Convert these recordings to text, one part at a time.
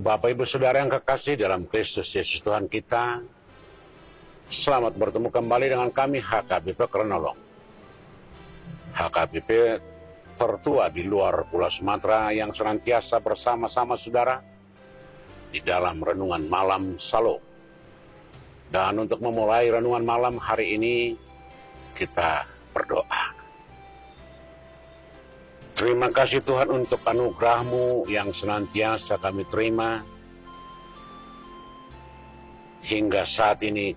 Bapak Ibu Saudara yang kekasih dalam Kristus Yesus Tuhan kita, selamat bertemu kembali dengan kami HKBP Kronolog. HKBP tertua di luar Pulau Sumatera yang senantiasa bersama-sama saudara di dalam renungan malam Shalom. Dan untuk memulai renungan malam hari ini, kita berdoa. Terima kasih Tuhan untuk anugerah-Mu yang senantiasa kami terima hingga saat ini.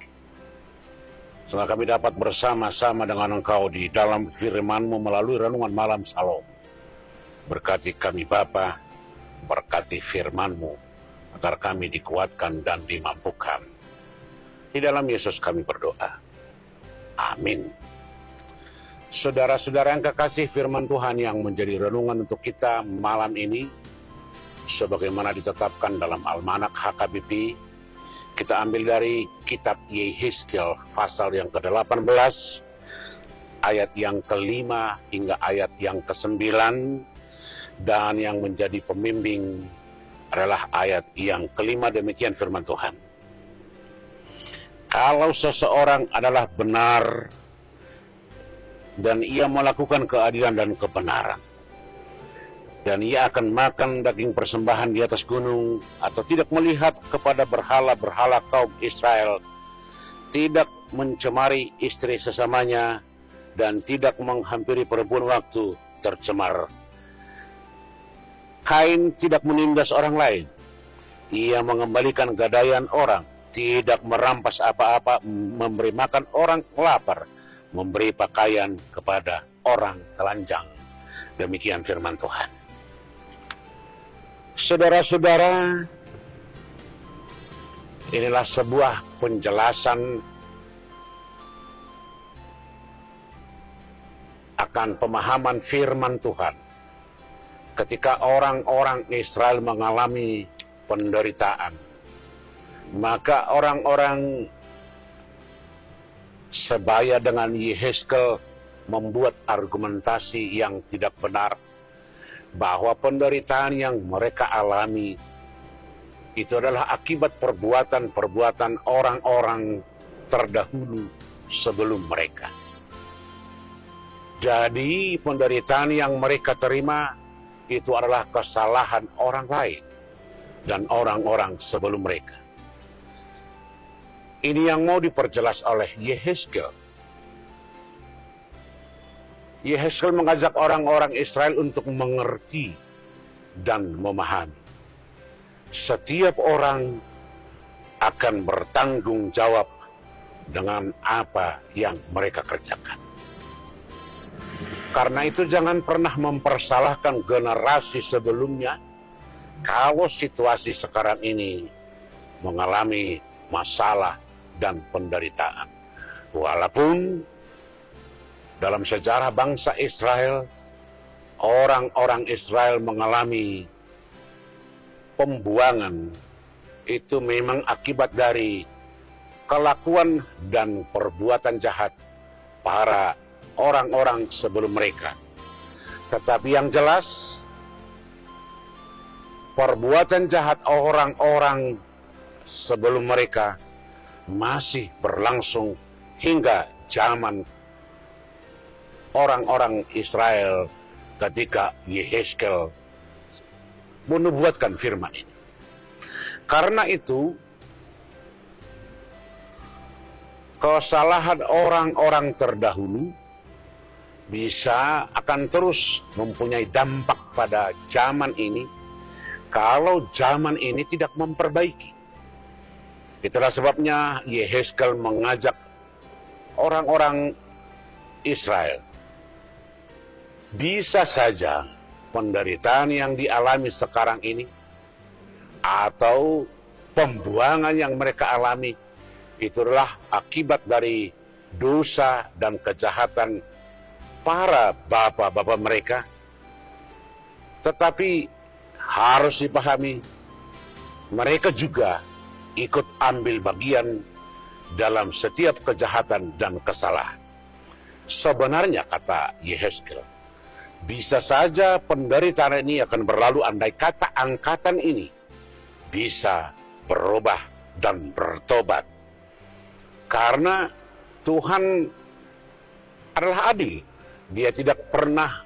Setelah kami dapat bersama-sama dengan Engkau di dalam firman-Mu melalui renungan malam Shalom. Berkati kami Bapa, berkati firman-Mu, agar kami dikuatkan dan dimampukan. Di dalam Yesus kami berdoa. Amin. Saudara-saudara yang kekasih, firman Tuhan yang menjadi renungan untuk kita malam ini, sebagaimana ditetapkan dalam Almanak HKBP, kita ambil dari kitab Yehezkiel pasal yang ke-18, ayat yang ke-5 hingga ayat yang ke-9, dan yang menjadi pembimbing adalah ayat yang ke-5. Demikian firman Tuhan. Kalau seseorang adalah benar dan ia melakukan keadilan dan kebenaran, dan ia akan makan daging persembahan di atas gunung, atau tidak melihat kepada berhala-berhala kaum Israel, tidak mencemari istri sesamanya, dan tidak menghampiri perempuan waktu tercemar. Kain tidak menindas orang lain, ia mengembalikan gadaian orang, tidak merampas apa-apa, memberi makan orang lapar, memberi pakaian kepada orang telanjang. Demikian firman Tuhan. Saudara-saudara, inilah sebuah penjelasan akan pemahaman firman Tuhan. Ketika orang-orang Israel mengalami penderitaan, maka orang-orang sebaya dengan Yehezkiel membuat argumentasi yang tidak benar, bahwa penderitaan yang mereka alami itu adalah akibat perbuatan-perbuatan orang-orang terdahulu sebelum mereka. Jadi penderitaan yang mereka terima itu adalah kesalahan orang lain dan orang-orang sebelum mereka. Ini yang mau diperjelas oleh Yehezkiel. Yehezkiel mengajak orang-orang Israel untuk mengerti dan memahami. Setiap orang akan bertanggung jawab dengan apa yang mereka kerjakan. Karena itu jangan pernah mempersalahkan generasi sebelumnya kalau situasi sekarang ini mengalami masalah dan penderitaan. Walaupun dalam sejarah bangsa Israel, orang-orang Israel mengalami pembuangan, itu memang akibat dari kelakuan dan perbuatan jahat para orang-orang sebelum mereka. Tetapi yang jelas, perbuatan jahat orang-orang sebelum mereka masih berlangsung hingga zaman orang-orang Israel ketika Yehezkiel menubuatkan firman ini. Karena itu, kesalahan orang-orang terdahulu bisa akan terus mempunyai dampak pada zaman ini kalau zaman ini tidak memperbaiki. Itulah sebabnya Yehezkiel mengajak orang-orang Israel. Bisa saja penderitaan yang dialami sekarang ini atau pembuangan yang mereka alami itu adalah akibat dari dosa dan kejahatan para bapak-bapak mereka. Tetapi harus dipahami, mereka juga ikut ambil bagian dalam setiap kejahatan dan kesalahan. Sebenarnya, kata Yehezkiel, bisa saja penderitaan ini akan berlalu andai kata angkatan ini bisa berubah dan bertobat. Karena Tuhan adalah adil. Dia tidak pernah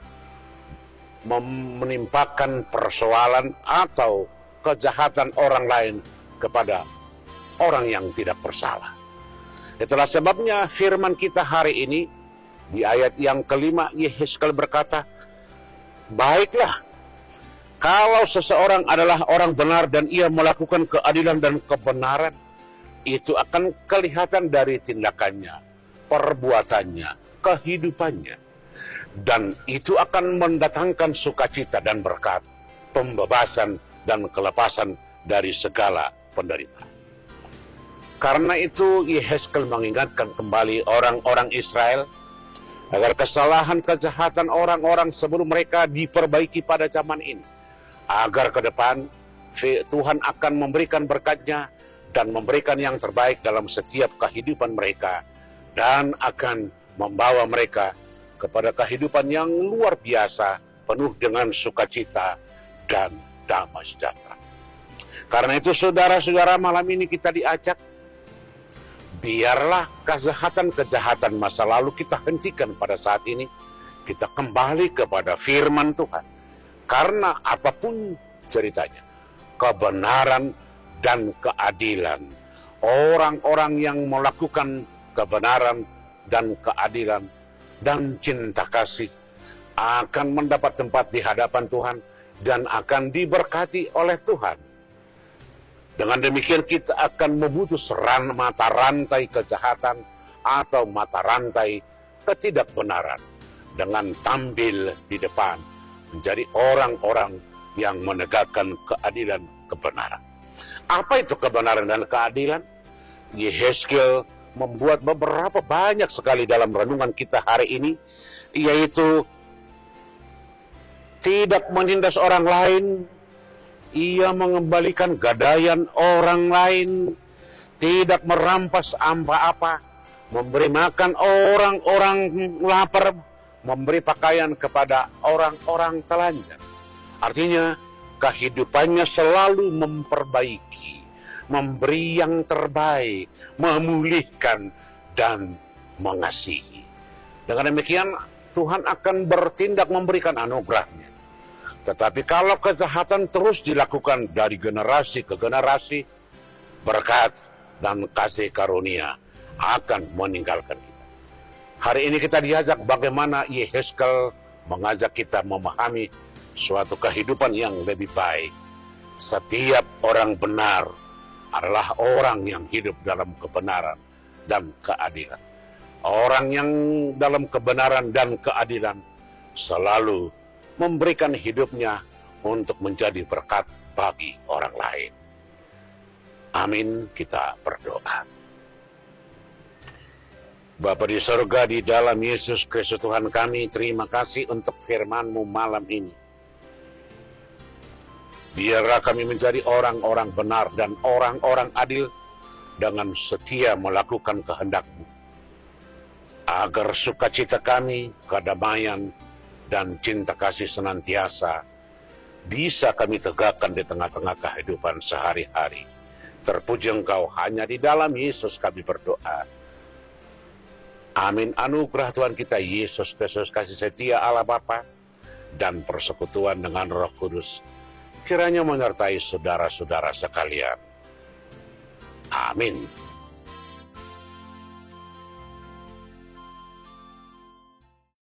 menimpakan persoalan atau kejahatan orang lain kepada orang yang tidak bersalah. Itulah sebabnya firman kita hari ini di ayat yang kelima, Yehezkel berkata, baiklah, kalau seseorang adalah orang benar dan ia melakukan keadilan dan kebenaran, itu akan kelihatan dari tindakannya, perbuatannya, kehidupannya. Dan itu akan mendatangkan sukacita dan berkat, pembebasan dan kelepasan dari segala penderitaan. Karena itu Yehezkel mengingatkan kembali orang-orang Israel agar kesalahan kejahatan orang-orang sebelum mereka diperbaiki pada zaman ini. Agar ke depan Tuhan akan memberikan berkat-Nya dan memberikan yang terbaik dalam setiap kehidupan mereka, dan akan membawa mereka kepada kehidupan yang luar biasa, penuh dengan sukacita dan damai sejahtera. Karena itu saudara-saudara, malam ini kita diajak, biarlah kejahatan-kejahatan masa lalu kita hentikan pada saat ini. Kita kembali kepada firman Tuhan. Karena apapun ceritanya, kebenaran dan keadilan, orang-orang yang melakukan kebenaran dan keadilan dan cinta kasih akan mendapat tempat di hadapan Tuhan dan akan diberkati oleh Tuhan. Dengan demikian kita akan memutus mata rantai kejahatan atau mata rantai ketidakbenaran dengan tampil di depan menjadi orang-orang yang menegakkan keadilan kebenaran. Apa itu kebenaran dan keadilan? Yehezkel membuat beberapa banyak sekali dalam renungan kita hari ini, yaitu tidak menindas orang lain, ia mengembalikan gadaian orang lain, tidak merampas apa-apa, memberi makan orang-orang lapar, memberi pakaian kepada orang-orang telanjang. Artinya kehidupannya selalu memperbaiki, memberi yang terbaik, memulihkan, dan mengasihi. Dengan demikian, Tuhan akan bertindak memberikan anugerah-Nya. Tetapi kalau kejahatan terus dilakukan dari generasi ke generasi, berkat dan kasih karunia akan meninggalkan kita. Hari ini kita diajak bagaimana Yehezkel mengajak kita memahami suatu kehidupan yang lebih baik. Setiap orang benar adalah orang yang hidup dalam kebenaran dan keadilan. Orang yang dalam kebenaran dan keadilan selalu memberikan hidupnya untuk menjadi berkat bagi orang lain. Amin, kita berdoa. Bapa di surga, di dalam Yesus Kristus Tuhan kami, terima kasih untuk firman-Mu malam ini. Biarlah kami menjadi orang-orang benar dan orang-orang adil dengan setia melakukan kehendak-Mu. Agar sukacita kami, kedamaian, dan cinta kasih senantiasa bisa kami tegakkan di tengah-tengah kehidupan sehari-hari. Terpuji Engkau, hanya di dalam Yesus kami berdoa. Amin. Anugerah Tuhan kita Yesus Kristus, kasih setia Allah Bapa, dan persekutuan dengan Roh Kudus kiranya menyertai saudara-saudara sekalian. Amin.